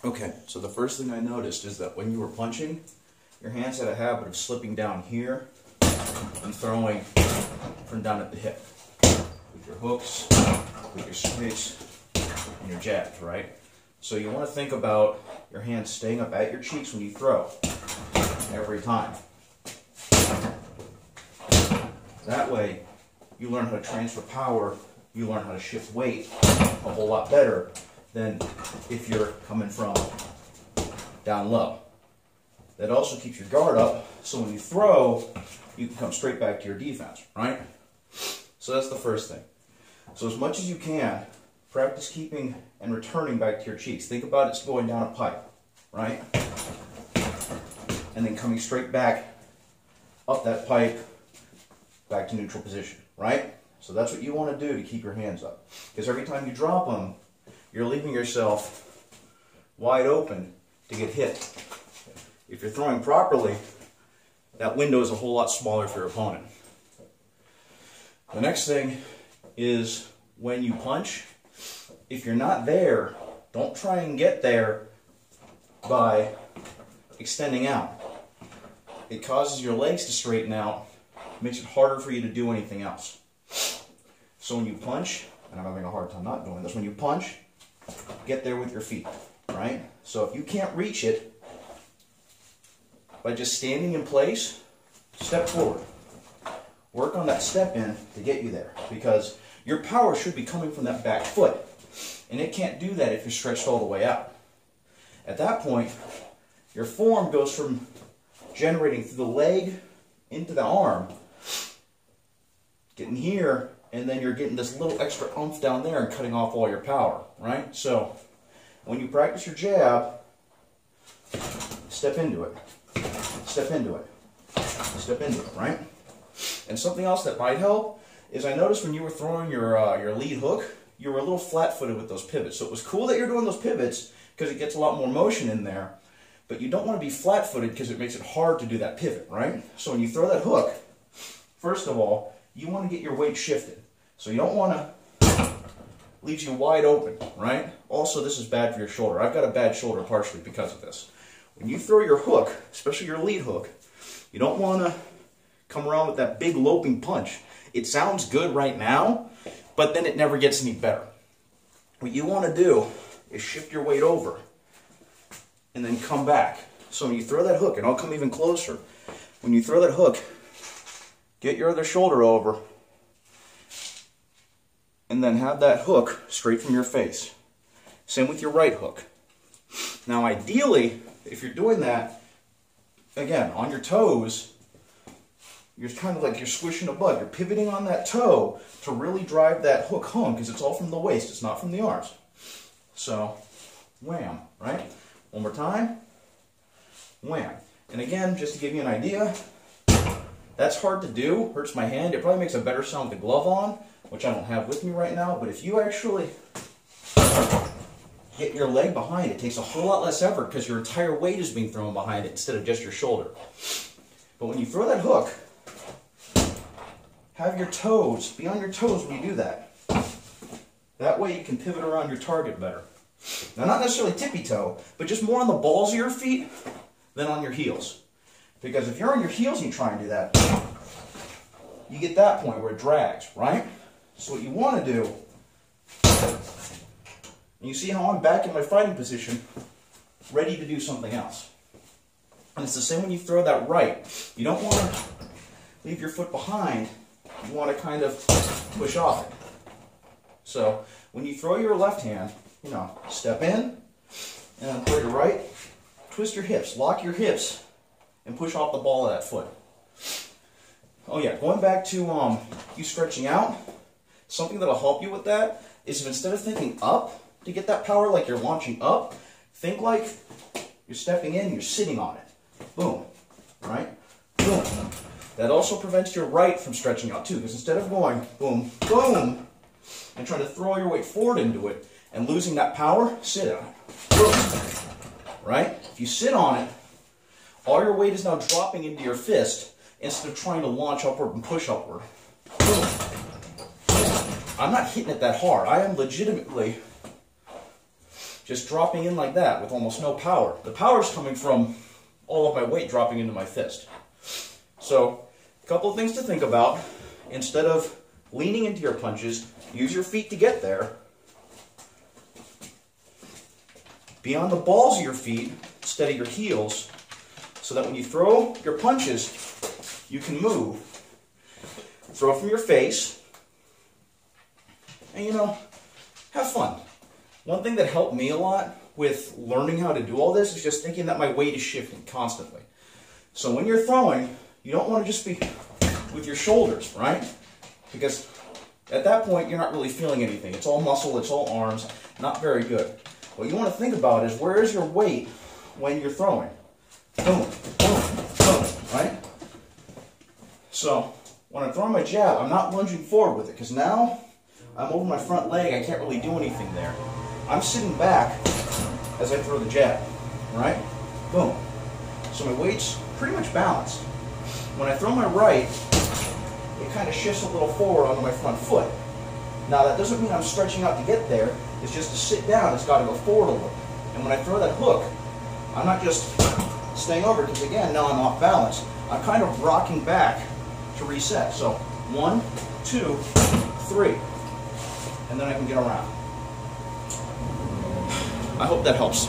Okay, so the first thing I noticed is that when you were punching, your hands had a habit of slipping down here and throwing from down at the hip with your hooks, with your straights, and your jabs, right? So you want to think about your hands staying up at your cheeks when you throw every time. That way, you learn how to transfer power, you learn how to shift weight a whole lot better than if you're coming from down low. That also keeps your guard up, so when you throw, you can come straight back to your defense, right? So that's the first thing. So as much as you can, practice keeping and returning back to your cheeks. Think about it going down a pipe, right? And then coming straight back up that pipe, back to neutral position, right? So that's what you want to do to keep your hands up. Because every time you drop them, you're leaving yourself wide open to get hit. If you're throwing properly, that window is a whole lot smaller for your opponent. The next thing is when you punch, if you're not there, don't try and get there by extending out. It causes your legs to straighten out, makes it harder for you to do anything else. So when you punch, and I'm having a hard time not doing this, when you punch, get there with your feet, right? So if you can't reach it by just standing in place, step forward. Work on that step in to get you there, because your power should be coming from that back foot, and it can't do that if you're stretched all the way out. At that point, your form goes from generating through the leg into the arm, getting here, and then you're getting this little extra oomph down there and cutting off all your power, right? So when you practice your jab, step into it, step into it, step into it, right? And something else that might help is I noticed when you were throwing your lead hook, you were a little flat-footed with those pivots. So it was cool that you're doing those pivots because it gets a lot more motion in there, but you don't want to be flat-footed because it makes it hard to do that pivot, right? So when you throw that hook, first of all, you want to get your weight shifted. So you don't want to leave you wide open, right? Also, this is bad for your shoulder. I've got a bad shoulder partially because of this. When you throw your hook, especially your lead hook, you don't want to come around with that big loping punch. It sounds good right now, but then it never gets any better. What you want to do is shift your weight over and then come back. So when you throw that hook, and I'll come even closer, when you throw that hook, get your other shoulder over and then have that hook straight from your face. Same with your right hook. Now ideally, if you're doing that, again, on your toes, you're kind of like you're squishing a bug. You're pivoting on that toe to really drive that hook home because it's all from the waist, it's not from the arms. So, wham, right? One more time, wham. And again, just to give you an idea, that's hard to do, hurts my hand. It probably makes a better sound with the glove on, which I don't have with me right now, but if you actually get your leg behind it, takes a whole lot less effort because your entire weight is being thrown behind it instead of just your shoulder. But when you throw that hook, have your toes, be on your toes when you do that. That way you can pivot around your target better. Now not necessarily tippy toe, but just more on the balls of your feet than on your heels. Because if you're on your heels and you try and do that, you get that point where it drags, right? So what you want to do, and you see how I'm back in my fighting position, ready to do something else. And it's the same when you throw that right. You don't want to leave your foot behind. You want to kind of push off it. So when you throw your left hand, step in, and throw your right, twist your hips, lock your hips, and push off the ball of that foot. Oh yeah, going back to you stretching out, something that'll help you with that is if instead of thinking up to get that power like you're launching up, think like you're stepping in and you're sitting on it. Boom, right? Boom. That also prevents your right from stretching out too, because instead of going boom, boom, and trying to throw your weight forward into it and losing that power, sit on it. Boom. Right? If you sit on it, all your weight is now dropping into your fist instead of trying to launch upward and push upward. Boom. I'm not hitting it that hard. I am legitimately just dropping in like that with almost no power. The power is coming from all of my weight dropping into my fist. So, a couple of things to think about. Instead of leaning into your punches, use your feet to get there. Be on the balls of your feet instead of your heels, so that when you throw your punches, you can move. Throw from your face, and have fun. One thing that helped me a lot with learning how to do all this is just thinking that my weight is shifting constantly. So when you're throwing, you don't want to just be with your shoulders, right? Because at that point, you're not really feeling anything. It's all muscle, it's all arms, not very good. What you want to think about is, where is your weight when you're throwing? Boom, boom, boom, right? So when I'm throwing my jab, I'm not lunging forward with it, because now I'm over my front leg, I can't really do anything there. I'm sitting back as I throw the jab, right? Boom. So my weight's pretty much balanced. When I throw my right, it kind of shifts a little forward onto my front foot. Now that doesn't mean I'm stretching out to get there, it's just to sit down, it's got to go forward a little. And when I throw that hook, I'm not just staying over, because again, now I'm off balance. I'm kind of rocking back to reset. So 1, 2, 3. And then I can get around. I hope that helps.